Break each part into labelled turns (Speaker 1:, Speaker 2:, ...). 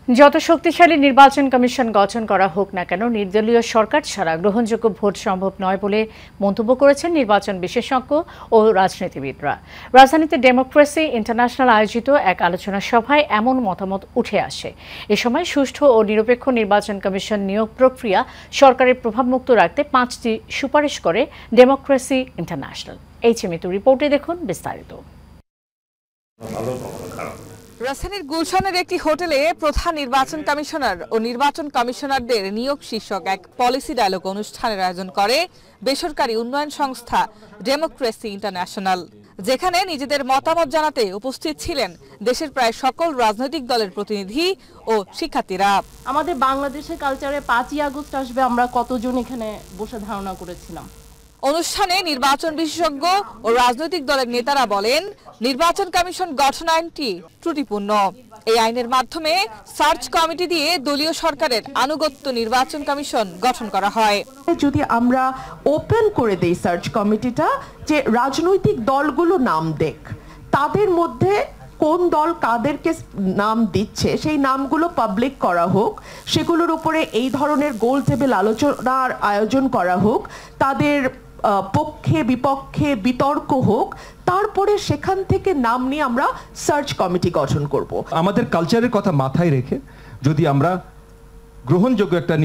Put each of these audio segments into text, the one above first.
Speaker 1: যত শক্তিশালী নির্বাচন কমিশন গঠন করা হোক না কেন নির্দলীয় সরকার ছাড়া গ্রহণযোগ্য ভোট সম্ভব নয় বলে মন্তব্য করেছেন নির্বাচন বিশেষজ্ঞ ও রাজনীতিবিদরা। রাজধানীতে ডেমোক্রেসি ইন্টারন্যাশনাল আয়োজিত এক আলোচনা সভায় এমন মতামত উঠে আসে। এ সময় সুষ্ঠু ও নিরপেক্ষ নির্বাচন কমিশন নিয়োগ প্রক্রিয়া সরকারের প্রভাবমুক্ত রাখতে 5টি সুপারিশ করে ডেমোক্রেসি ইন্টারন্যাশনাল। মিতু রিপোর্টে দেখুন বিস্তারিত।
Speaker 2: রাজধানীর গুলশানের একটি হোটেলে প্রধান নির্বাচন কমিশনার ও নির্বাচন কমিশনারদের নিয়োগ শীর্ষক এক পলিসি ডায়ালগ অনুষ্ঠানের আয়োজন করে বেসরকারি উন্নয়ন সংস্থা ডেমোক্রেসি ইন্টারন্যাশনাল, যেখানে নিজেদের মতামত জানাতে উপস্থিত ছিলেন দেশের প্রায় সকল রাজনৈতিক দলের প্রতিনিধি ও শিক্ষার্থীরা।
Speaker 3: আমাদের বাংলাদেশের কালচারে 5ই আগস্ট আসবে আমরা কতজন এখানে বসে ধারণা করেছিলাম।
Speaker 2: অনুষ্ঠানে নির্বাচন বিশেষজ্ঞ ও রাজনৈতিক দলের নেতারা বলেন, নির্বাচন কমিশন গঠন আইনটি ত্রুটিপূর্ণ। এই আইনের মাধ্যমে সার্চ কমিটি দিয়ে দলীয় সরকারের আনুগত্য নির্বাচন কমিশন গঠন করা হয়।
Speaker 4: যদি আমরা ওপেন করে দেই সার্চ কমিটিটা, যে রাজনৈতিক দলগুলো নাম দেখ, তাদের মধ্যে কোন দল কাদেরকে নাম দিচ্ছে সেই নামগুলো পাবলিক করা হোক, সেগুলোর উপরে এই ধরনের গোল টেবিল আলোচনার আয়োজন করা হোক, তাদের পক্ষে বিপক্ষে বিতর্ক হোক, তারপরে সেখান থেকে নাম নিয়ে আমরা সার্চ কমিটি গঠন করব।
Speaker 5: আমাদের কালচারের কথা মাথায় রেখে যদি আমরা গ্রহণযোগ্য একটা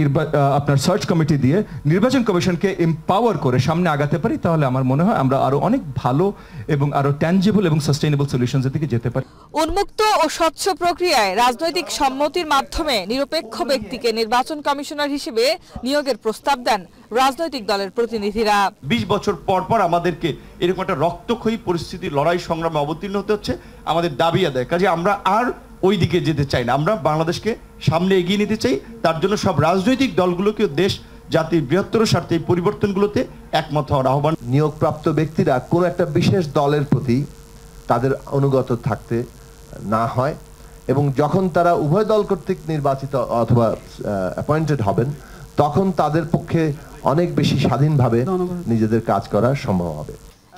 Speaker 5: আপনার সার্চ কমিটি দিয়ে নির্বাচন কমিশনকে এম্পাওয়ার করে সামনে আগাতে পারি, তাহলে আমার মনে হয় আমরা আরো অনেক ভালো এবং আরো ট্যানজিবল এবং সাস্টেইনেবল সলিউশনস দিকে যেতে পারি।
Speaker 2: উন্মুক্ত ও স্বচ্ছ প্রক্রিয়ায় রাজনৈতিক সম্মতির মাধ্যমে নিরপেক্ষ ব্যক্তিকে নির্বাচন কমিশনার হিসেবে নিয়োগের প্রস্তাব দেন রাজনৈতিক দলের প্রতিনিধিরা।
Speaker 6: 20 বছর পর পর আমাদেরকে এরকম একটা রক্তক্ষয়ী পরিস্থিতি লড়াই সংগ্রামে অবতীর্ণ হতে হচ্ছে। আমাদের দাবি আদায়, কাজে আমরা আর ওই দিকে যেতে চাই না, আমরা বাংলাদেশকে সামনে এগিয়ে নিতে চাই। তার জন্য সব রাজনৈতিক দলগুলোকে দেশ জাতির বৃহত্তর স্বার্থে এই পরিবর্তনগুলোতে একমত হওয়ার আহ্বান।
Speaker 7: নিয়োগপ্রাপ্ত ব্যক্তিরা কোনো একটা বিশেষ দলের প্রতি তাদের অনুগত থাকতে না হয়, এবং যখন তারা উভয় দল কর্তৃক নির্বাচিত অথবা অ্যাপয়েন্টেড হবেন, তখন তাদের পক্ষে অনেক বেশি স্বাধীনভাবে নিজেদের কাজ করা সম্ভব হবে।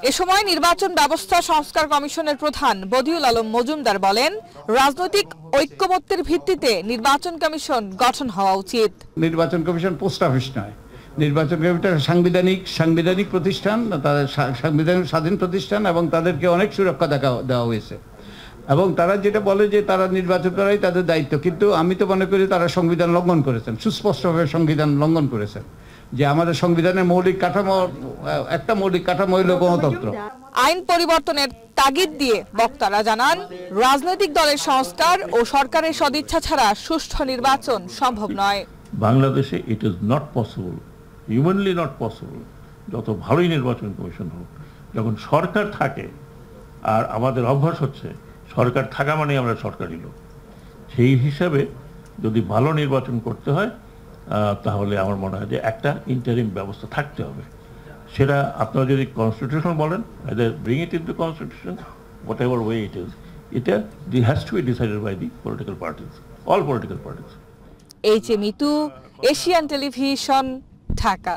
Speaker 2: এ সময় নির্বাচন ব্যবস্থা সংস্কার কমিশনের প্রধান বদিউল আলম মজুমদার বলেন, রাজনৈতিক ঐক্যমত্যের ভিত্তিতে নির্বাচন কমিশন গঠন হওয়া উচিত।
Speaker 8: নির্বাচন কমিশন পোস্ট অফিস নয়, নির্বাচন কমিশন সাংবিধানিক প্রতিষ্ঠান, তাদের সাংবিধানিক স্বাধীন প্রতিষ্ঠান, এবং তাদেরকে অনেক সুরক্ষা দেওয়া হয়েছে। এবং তারা যেটা বলে যে তারা নির্বাচন করাই তাদের দায়িত্ব, কিন্তু আমি তো মনে করি তারা সংবিধান লঙ্ঘন করেছেন, সুস্পষ্টভাবে সংবিধান লঙ্ঘন করেছেন। যে আমাদের সংবিধানের একটা মৌলিক কাঠামো হলো গণতন্ত্র।
Speaker 2: আইন পরিবর্তনের তাগিদ দিয়ে বক্তারা জানান, রাজনৈতিক দলের সংস্কার ও সরকারের সদিচ্ছা ছাড়া সুষ্ঠু নির্বাচন সম্ভব নয়।
Speaker 9: বাংলাদেশে it is not possible, humanly not possible, যত ভালোই নির্বাচন কমিশন হোক, যখন সরকার থাকে। আর আমাদের অভ্যাস হচ্ছে সরকার থাকা মানে আমরা সরকারি লোক। সেই হিসাবে যদি ভালো নির্বাচন করতে হয়, তাহলে আমার মনে হয় যে একটা ইন্টারিম ব্যবস্থা থাকতে হবে। সেটা আপনারা যদি কনস্টিটিউশন বলেন, bring it into constitution, whatever way it is, এটা has to be decided by the political parties, all political parties.
Speaker 2: Mitu, Asian television, Dhaka.